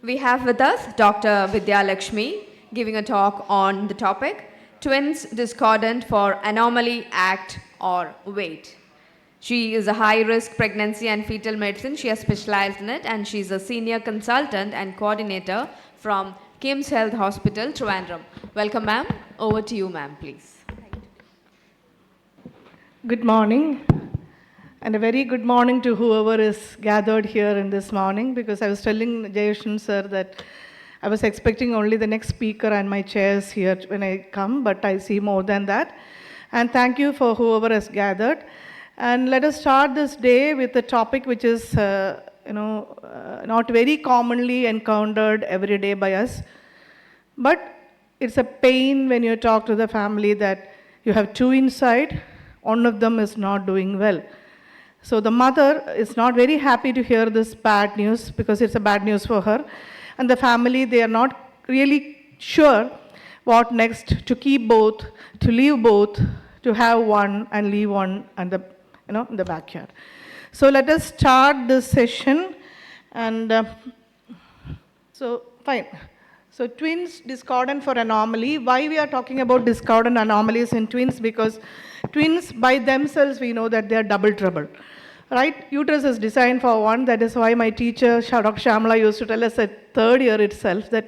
We have with us Dr. Vidyaslekshmy giving a talk on the topic Twins Discordant for Anomaly, Act or Weight. She is a high risk pregnancy and fetal medicine. She has specialized in it and she's a senior consultant and coordinator from Kim's Health Hospital, Trivandrum. Welcome, ma'am. Over to you, ma'am, please. Good morning, and a very good morning to whoever is gathered here in this morning, because I was telling Jayashan sir that I was expecting only the next speaker and my chairs here when I come, but I see more than that. And thank you for whoever has gathered. And let us start this day with a topic which is, not very commonly encountered every day by us, but it's a pain when you talk to the family that you have two inside, one of them is not doing well. So the mother is not very happy to hear this bad news because it's a bad news for her. And the family, they are not really sure what next, to keep both, to leave both, to have one and leave one and in the backyard. So let us start this session. And fine. So twins discordant for anomaly. Why we are talking about discordant anomalies in twins? Because twins by themselves, we know that they are double trouble. Right? Uterus is designed for one. That is why my teacher, Dr. Shamla, used to tell us at third year itself that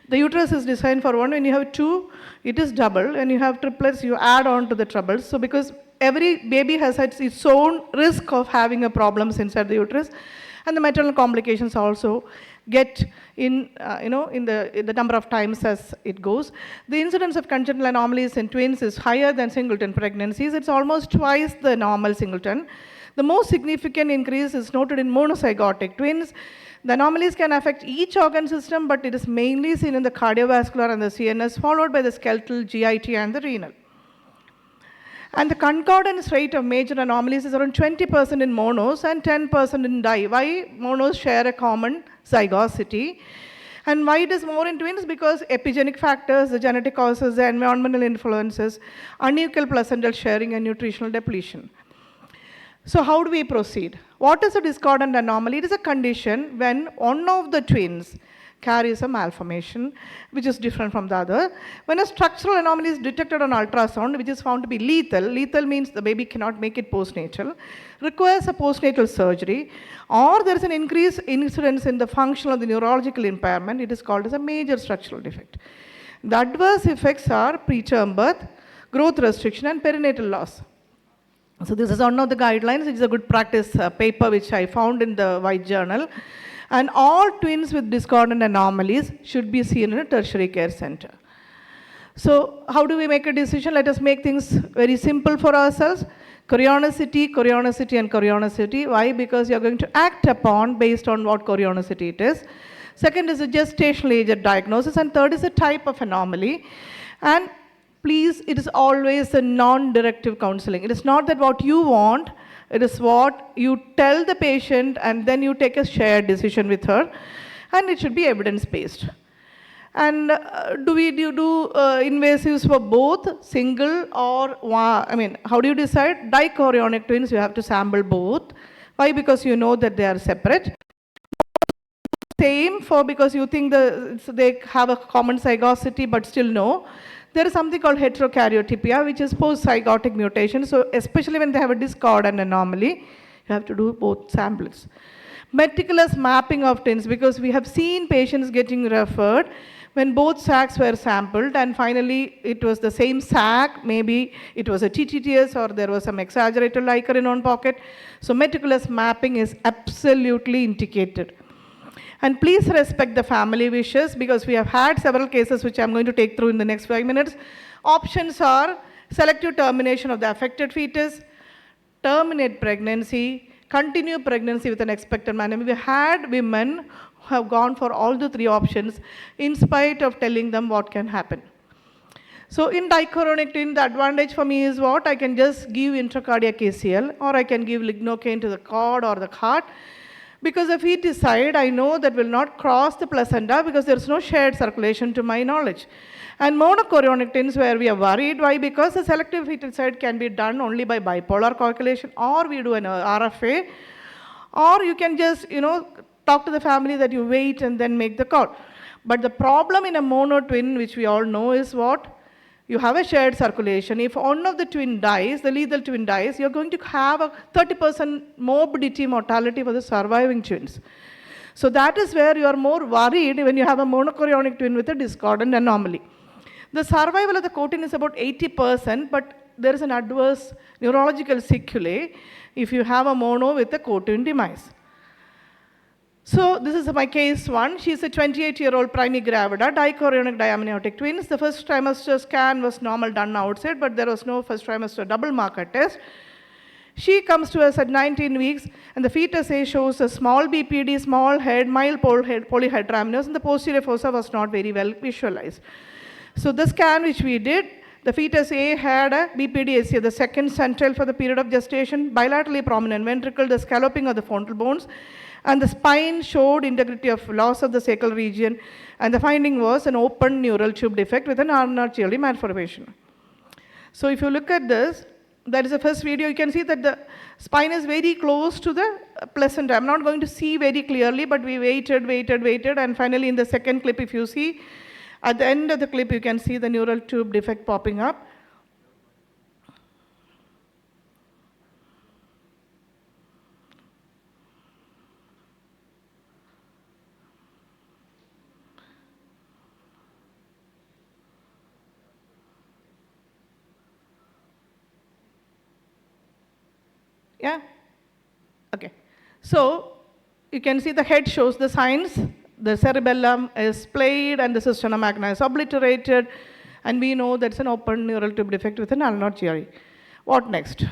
the uterus is designed for one. When you have two, it is double. When you have triplets, you add on to the troubles. So because every baby has its own risk of having a problems inside the uterus, and the maternal complications also get in the number of times as it goes. The incidence of congenital anomalies in twins is higher than singleton pregnancies. It's almost twice the normal singleton. The most significant increase is noted in monozygotic twins. The anomalies can affect each organ system, but it is mainly seen in the cardiovascular and the CNS, followed by the skeletal, GIT, and the renal. And the concordance rate of major anomalies is around 20% in monos and 10% in di. Why? Monos share a common zygosity. And why it is more in twins? Because epigenetic factors, the genetic causes, the environmental influences, unequal placental sharing, and nutritional depletion. So how do we proceed? What is a discordant anomaly? It is a condition when one of the twins carries a malformation which is different from the other. When a structural anomaly is detected on ultrasound, which is found to be lethal means the baby cannot make it postnatal, requires a postnatal surgery, or there is an increased incidence in the functional or the neurological impairment, it is called as a major structural defect. The adverse effects are preterm birth, growth restriction, and perinatal loss. So this is one of the guidelines. It is a good practice paper which I found in the White Journal. And all twins with discordant anomalies should be seen in a tertiary care center. So how do we make a decision? Let us make things very simple for ourselves. Chorionicity, and chorionicity. Why? Because you are going to act upon based on what chorionicity it is. Second is a gestational age at diagnosis. And third is a type of anomaly. And please, it is always a non-directive counseling. It is not that what you want, it is what you tell the patient and then you take a shared decision with her, and it should be evidence-based. And do we do invasives for both, single or one? How do you decide? Dichorionic twins, you have to sample both. Why? Because you know that they are separate. Same for because you think they have a common zygosity, but still no. There is something called heterokaryotypia, which is post-zygotic mutation. So especially when they have a discordant anomaly, you have to do both samples. Meticulous mapping of twins, because we have seen patients getting referred when both sacs were sampled and finally it was the same sac, maybe it was a TTTS or there was some exaggerated liquor in one pocket. So meticulous mapping is absolutely indicated. And please respect the family wishes, because we have had several cases which I'm going to take through in the next 5 minutes. Options are selective termination of the affected fetus, terminate pregnancy, continue pregnancy with an expectant man. We had women who have gone for all the three options in spite of telling them what can happen. So in dichorionic twin, the advantage for me is what? I can just give intracardiac ACL, or I can give lignocaine to the cord or the heart. Because the feticide, I know that will not cross the placenta because there is no shared circulation to my knowledge. And monochorionic twins where we are worried. Why? Because the selective feticide can be done only by bipolar coagulation, or we do an RFA, or you can just, talk to the family that you wait and then make the call. But the problem in a mono twin, which we all know, is what? You have a shared circulation. If one of the twin dies, the lethal twin dies, you're going to have a 30% morbidity mortality for the surviving twins. So that is where you are more worried when you have a monochorionic twin with a discordant anomaly. The survival of the co-twin is about 80%, but there is an adverse neurological sequelae if you have a mono with a co-twin demise. So this is my case 1. She is a 28-year-old primigravida, dichorionic diamniotic twins. The first trimester scan was normal done outside, but there was no first trimester double marker test. She comes to us at 19 weeks, and the fetus A shows a small BPD, small head, mild polyhydramnios, and the posterior fossa was not very well visualized. So the scan which we did, the fetus A had a BPD-ACA, the second central for the period of gestation, bilaterally prominent ventricle, the scalloping of the frontal bones, and the spine showed integrity of loss of the sacral region, and the finding was an open neural tube defect with an ulnar-GLD malformation. So if you look at this, that is the first video. You can see that the spine is very close to the placenta. I'm not going to see very clearly, but we waited, and finally in the second clip, if you see, at the end of the clip, you can see the neural tube defect popping up. Yeah? Okay. So you can see the head shows the signs. The cerebellum is splayed and the cisterna magna is obliterated, and we know that's an open neural tube defect with an ulnar GRE. What next?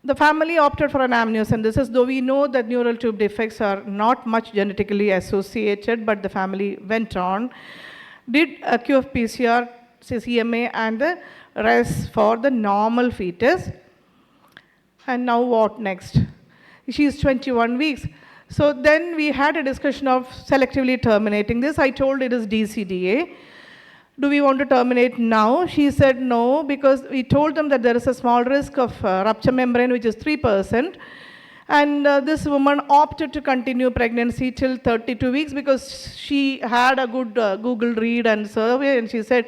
The family opted for an amniocentesis, though we know that neural tube defects are not much genetically associated, but the family went on, did a QF-PCR, CMA, and the rest for the normal fetus. And now what next? She is 21 weeks. So then we had a discussion of selectively terminating this. I told it is DCDA. Do we want to terminate now? She said no, because we told them that there is a small risk of rupture membrane, which is 3%. And this woman opted to continue pregnancy till 32 weeks because she had a good Google read and survey, and she said,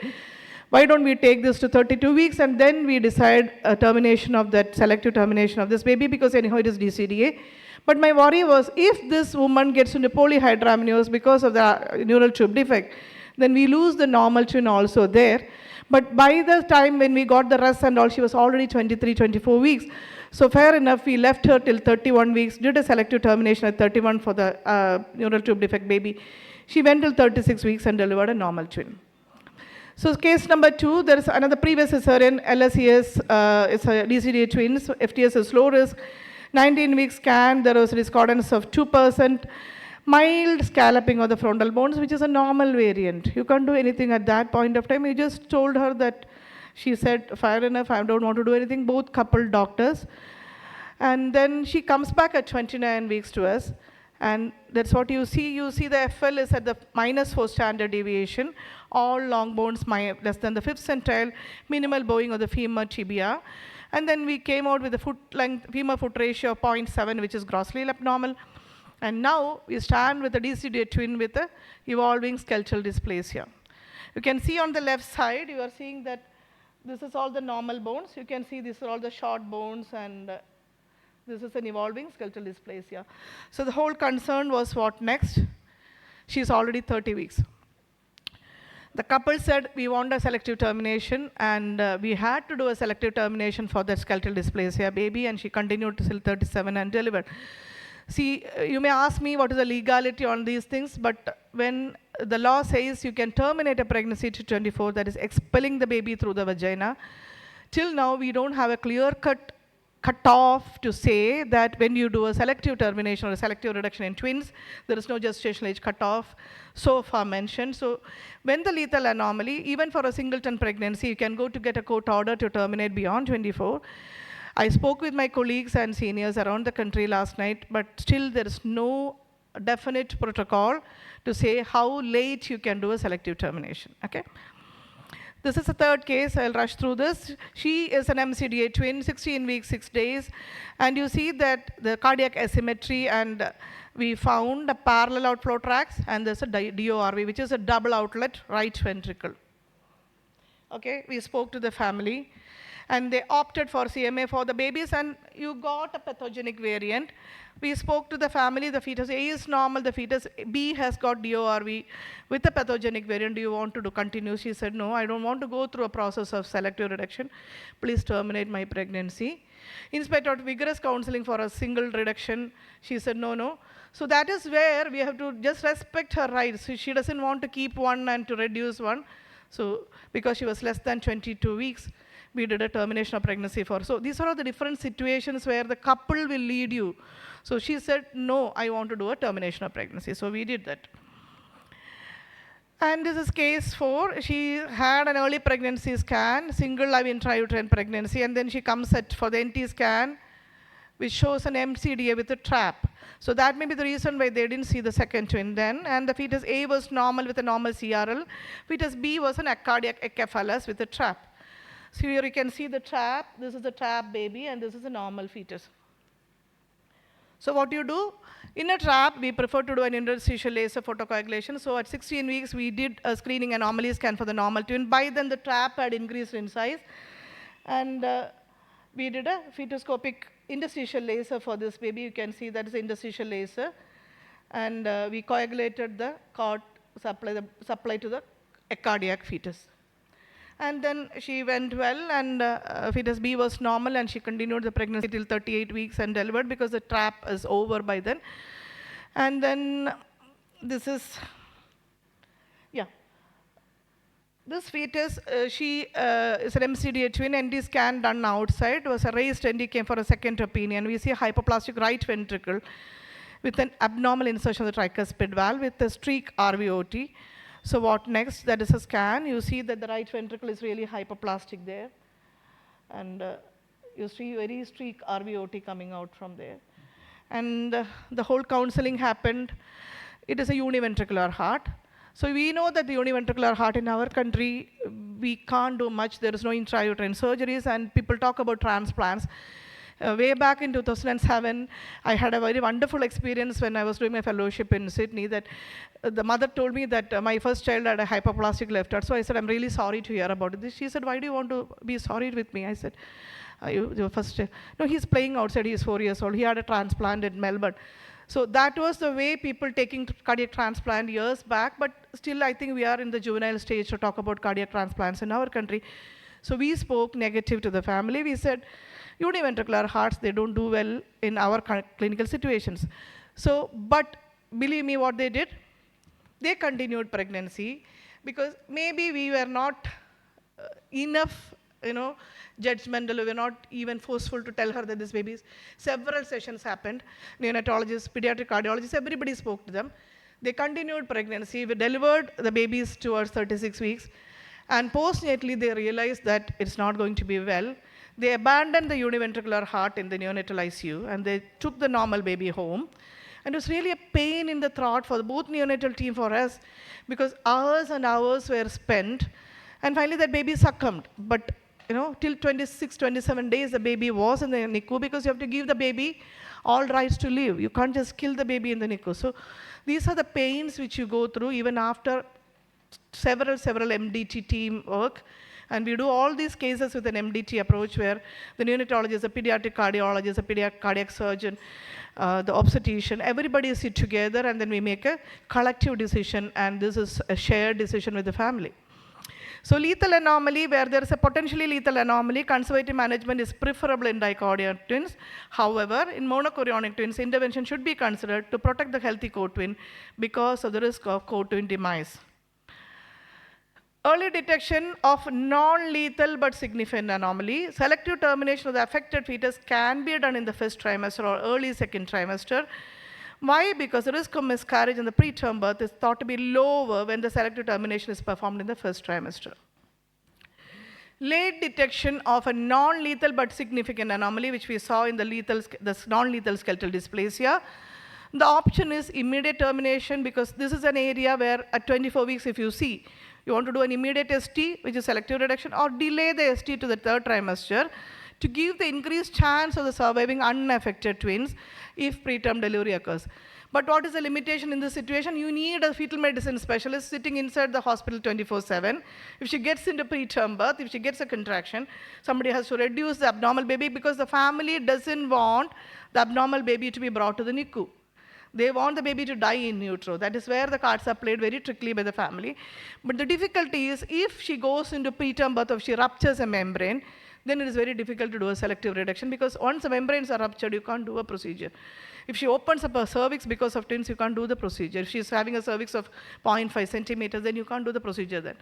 why don't we take this to 32 weeks and then we decide a termination of that, selective termination of this baby, because anyhow it is DCDA. But my worry was, if this woman gets into polyhydramnios because of the neural tube defect, then we lose the normal twin also there. But by the time when we got the rest and all, she was already 23, 24 weeks. So fair enough, we left her till 31 weeks, did a selective termination at 31 for the neural tube defect baby. She went till 36 weeks and delivered a normal twin. So case number 2, there is another previous cesarean, LSES, it's a DCDA twins, FTS is low risk, 19 week scan, there was discordance of 2%, mild scalloping of the frontal bones, which is a normal variant. You can't do anything at that point of time. You just told her that, she said, fair enough, I don't want to do anything, both coupled doctors. And then she comes back at 29 weeks to us. And that's what you see. You see the FL is at the -4 standard deviation, all long bones less than the 5th centile, minimal bowing of the femur tibia. And then we came out with a foot length, femur foot ratio of 0.7, which is grossly abnormal. And now we stand with a DCDA twin with a evolving skeletal dysplasia. You can see on the left side, you are seeing that this is all the normal bones. You can see these are all the short bones, and this is an evolving skeletal dysplasia. So the whole concern was what next? She's already 30 weeks. The couple said, we want a selective termination, and we had to do a selective termination for the skeletal dysplasia baby, and she continued till 37 and delivered. See, you may ask me what is the legality on these things, but when the law says you can terminate a pregnancy to 24, that is expelling the baby through the vagina, till now we don't have a clear-cut off to say that when you do a selective termination or a selective reduction in twins, there is no gestational age cutoff so far mentioned. So when the lethal anomaly, even for a singleton pregnancy, you can go to get a court order to terminate beyond 24. I spoke with my colleagues and seniors around the country last night, but still there is no definite protocol to say how late you can do a selective termination. Okay. This is the third case. I'll rush through this. She is an MCDA twin, 16 weeks, 6 days. And you see that the cardiac asymmetry, and we found a parallel outflow tracts, and there's a DORV, which is a double outlet right ventricle. Okay, we spoke to the family, and they opted for CMA for the babies, and you got a pathogenic variant. We spoke to the family, the fetus A is normal, the fetus B has got DORV with a pathogenic variant. Do you want to continue? She said, no, I don't want to go through a process of selective reduction. Please terminate my pregnancy. In spite of vigorous counseling for a single reduction, she said, no, no. So that is where we have to just respect her rights. So she doesn't want to keep one and to reduce one. So because she was less than 22 weeks, we did a termination of pregnancy for her. So these are all the different situations where the couple will lead you. So she said, no, I want to do a termination of pregnancy. So we did that. And this is case 4. She had an early pregnancy scan, single live intrauterine pregnancy, and then she comes for the NT scan, which shows an MCDA with a trap. So that may be the reason why they didn't see the second twin then. And the fetus A was normal with a normal CRL. Fetus B was an cardiac encephalus with a trap. So here you can see the trap. This is the trap baby, and this is a normal fetus. So what you do? In a trap, we prefer to do an interstitial laser photocoagulation. So at 16 weeks, we did a screening anomaly scan for the normal twin. By then, the trap had increased in size. And we did a fetoscopic interstitial laser for this baby. You can see that is interstitial laser. And we coagulated the cord supply to the cardiac fetus. And then she went well, and fetus B was normal, and she continued the pregnancy till 38 weeks and delivered because the trap is over by then. And then this is, this fetus, she is an MCDA twin, ND scan done outside. It was a raised ND, came for a second opinion. We see a hypoplastic right ventricle with an abnormal insertion of the tricuspid valve with a streak RVOT. So what next? That is a scan. You see that the right ventricle is really hypoplastic there. And you see very streak RVOT coming out from there. And the whole counseling happened. It is a univentricular heart. So we know that the univentricular heart in our country, we can't do much. There is no intrauterine surgeries, and people talk about transplants. Way back in 2007, I had a very wonderful experience when I was doing my fellowship in Sydney, that the mother told me that my first child had a hypoplastic left heart. So I said, I'm really sorry to hear about this. She said, why do you want to be sorry with me? I said, your first child. No, he's playing outside. He's 4 years old. He had a transplant in Melbourne. So that was the way people taking cardiac transplant years back. But still, I think we are in the juvenile stage to talk about cardiac transplants in our country. So we spoke negative to the family. We said, univentricular hearts, they don't do well in our clinical situations. So, but believe me, what they did? They continued pregnancy because maybe we were not enough, judgmental. We were not even forceful to tell her that this baby is. Several sessions happened. Neonatologists, pediatric cardiologists, everybody spoke to them. They continued pregnancy. We delivered the babies towards 36 weeks. And postnatally, they realized that it's not going to be well. They abandoned the univentricular heart in the neonatal ICU, and they took the normal baby home. And it was really a pain in the throat for both neonatal team, for us, because hours and hours were spent. And finally, that baby succumbed. But till 26, 27 days, the baby was in the NICU, because you have to give the baby all rights to live. You can't just kill the baby in the NICU. So these are the pains which you go through even after several MDT team work. And we do all these cases with an MDT approach, where the neonatologist, the pediatric cardiologist, the pediatric cardiac surgeon, the obstetrician, everybody sit together, and then we make a collective decision, and this is a shared decision with the family. So lethal anomaly, where there is a potentially lethal anomaly, conservative management is preferable in dichordic twins. However, in monochorionic twins, intervention should be considered to protect the healthy co-twin because of the risk of co-twin demise. Early detection of non-lethal but significant anomaly. Selective termination of the affected fetus can be done in the first trimester or early second trimester. Why? Because the risk of miscarriage in the preterm birth is thought to be lower when the selective termination is performed in the first trimester. Late detection of a non-lethal but significant anomaly, which we saw in the non-lethal skeletal dysplasia. The option is immediate termination, because this is an area where at 24 weeks, if you see, You want to do an immediate ST, which is selective reduction, or delay the ST to the third trimester to give the increased chance of the surviving unaffected twins if preterm delivery occurs. But what is the limitation in this situation? You need a fetal medicine specialist sitting inside the hospital 24/7. If she gets into preterm birth, if she gets a contraction, somebody has to reduce the abnormal baby because the family doesn't want the abnormal baby to be brought to the NICU. They want the baby to die in utero. That is where the cards are played very trickily by the family. But the difficulty is if she goes into preterm birth, if she ruptures a membrane, then it is very difficult to do a selective reduction because once the membranes are ruptured, you can't do a procedure. If she opens up her cervix because of twins, you can't do the procedure. If she's having a cervix of 0.5 centimeters, then you can't do the procedure then.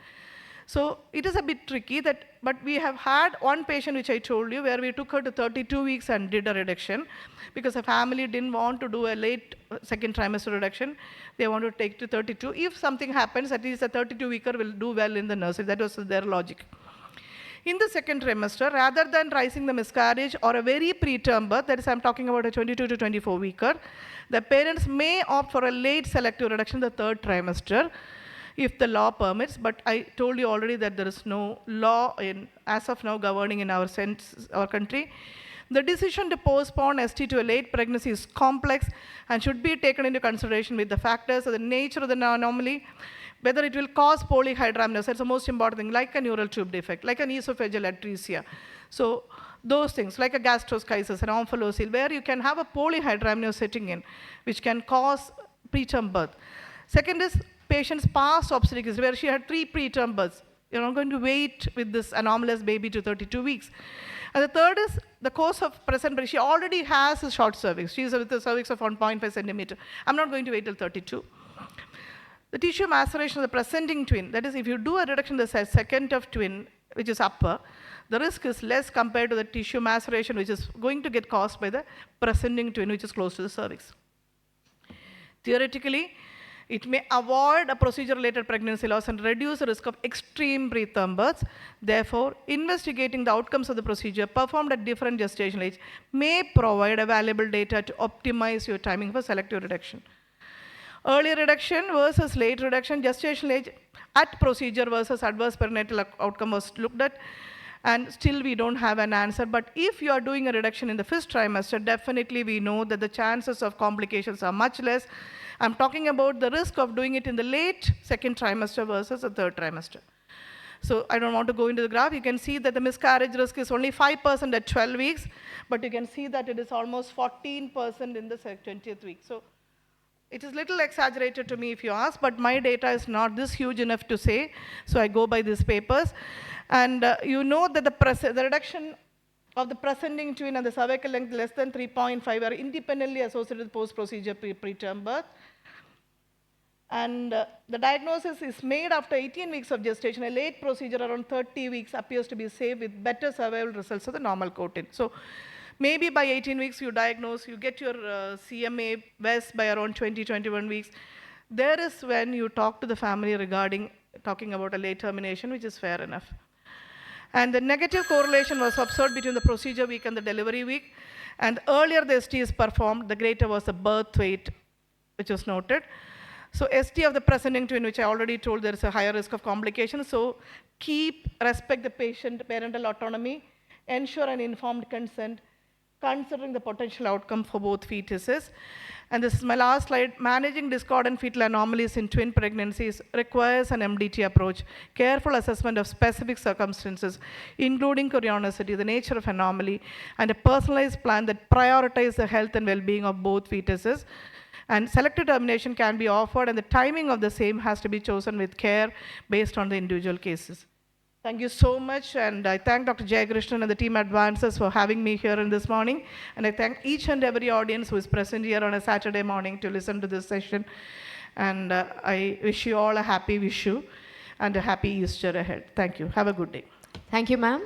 So it is a bit tricky but we have had one patient which I told you where we took her to 32 weeks and did a reduction because the family didn't want to do a late second trimester reduction. They want to take to 32. If something happens, at least a 32-weeker will do well in the nursery. That was their logic. In the second trimester, rather than rising the miscarriage or a very preterm birth, that is, I'm talking about a 22 to 24 weeker, the parents may opt for a late selective reduction in the third trimester if the law permits. But I told you already that there is no law as of now governing in our country. The decision to postpone ST to a late pregnancy is complex and should be taken into consideration with the factors of the nature of the anomaly, whether it will cause polyhydramnios, that's the most important thing, like a neural tube defect, like an esophageal atresia. So those things, like a gastroschisis, an omphalocele, where you can have a polyhydramnios setting in, which can cause preterm birth. Second is patient's past obstetric history, where she had 3 preterm births. You're not going to wait with this anomalous baby to 32 weeks. And the third is the course of present birth. She already has a short cervix. She is with a cervix of 1.5 centimeter. I'm not going to wait till 32. The tissue maceration of the presenting twin, that is, if you do a reduction in the second of twin, which is upper, the risk is less compared to the tissue maceration, which is going to get caused by the presenting twin, which is close to the cervix. Theoretically, it may avoid a procedure-related pregnancy loss and reduce the risk of extreme preterm births. Therefore, investigating the outcomes of the procedure performed at different gestational age may provide valuable data to optimize your timing for selective reduction. Early reduction versus late reduction, gestational age at procedure versus adverse perinatal outcome was looked at, and still we don't have an answer. But if you are doing a reduction in the first trimester, definitely we know that the chances of complications are much less. I'm talking about the risk of doing it in the late second trimester versus the third trimester. So I don't want to go into the graph. You can see that the miscarriage risk is only 5% at 12 weeks, but you can see that it is almost 14% in the 20th week. So it is little exaggerated to me if you ask, but my data is not this huge enough to say, so I go by these papers. And you know that the reduction of the presenting twin and the cervical length less than 3.5 are independently associated with post-procedure preterm birth. And the diagnosis is made after 18 weeks of gestation. A late procedure around 30 weeks appears to be safe with better survival results of the normal cohort. So maybe by 18 weeks you diagnose, you get your CMA VES by around 20-21 weeks. There is when you talk to the family regarding talking about a late termination, which is fair enough. And the negative correlation was observed between the procedure week and the delivery week. And the earlier the ST is performed, the greater was the birth weight, which was noted. So ST of the presenting twin, which I already told, there is a higher risk of complications. So respect the patient parental autonomy, ensure an informed consent, considering the potential outcome for both fetuses. And this is my last slide. Managing discordant fetal anomalies in twin pregnancies requires an MDT approach, careful assessment of specific circumstances, including chronicity, the nature of anomaly, and a personalized plan that prioritizes the health and well-being of both fetuses. And selective termination can be offered, and the timing of the same has to be chosen with care based on the individual cases. Thank you so much, and I thank Dr. Jayakrishnan and the team Advances for having me here in this morning, and I thank each and every audience who is present here on a Saturday morning to listen to this session, and I wish you all a happy Vishu and a happy Easter ahead. Thank you. Have a good day. Thank you, ma'am.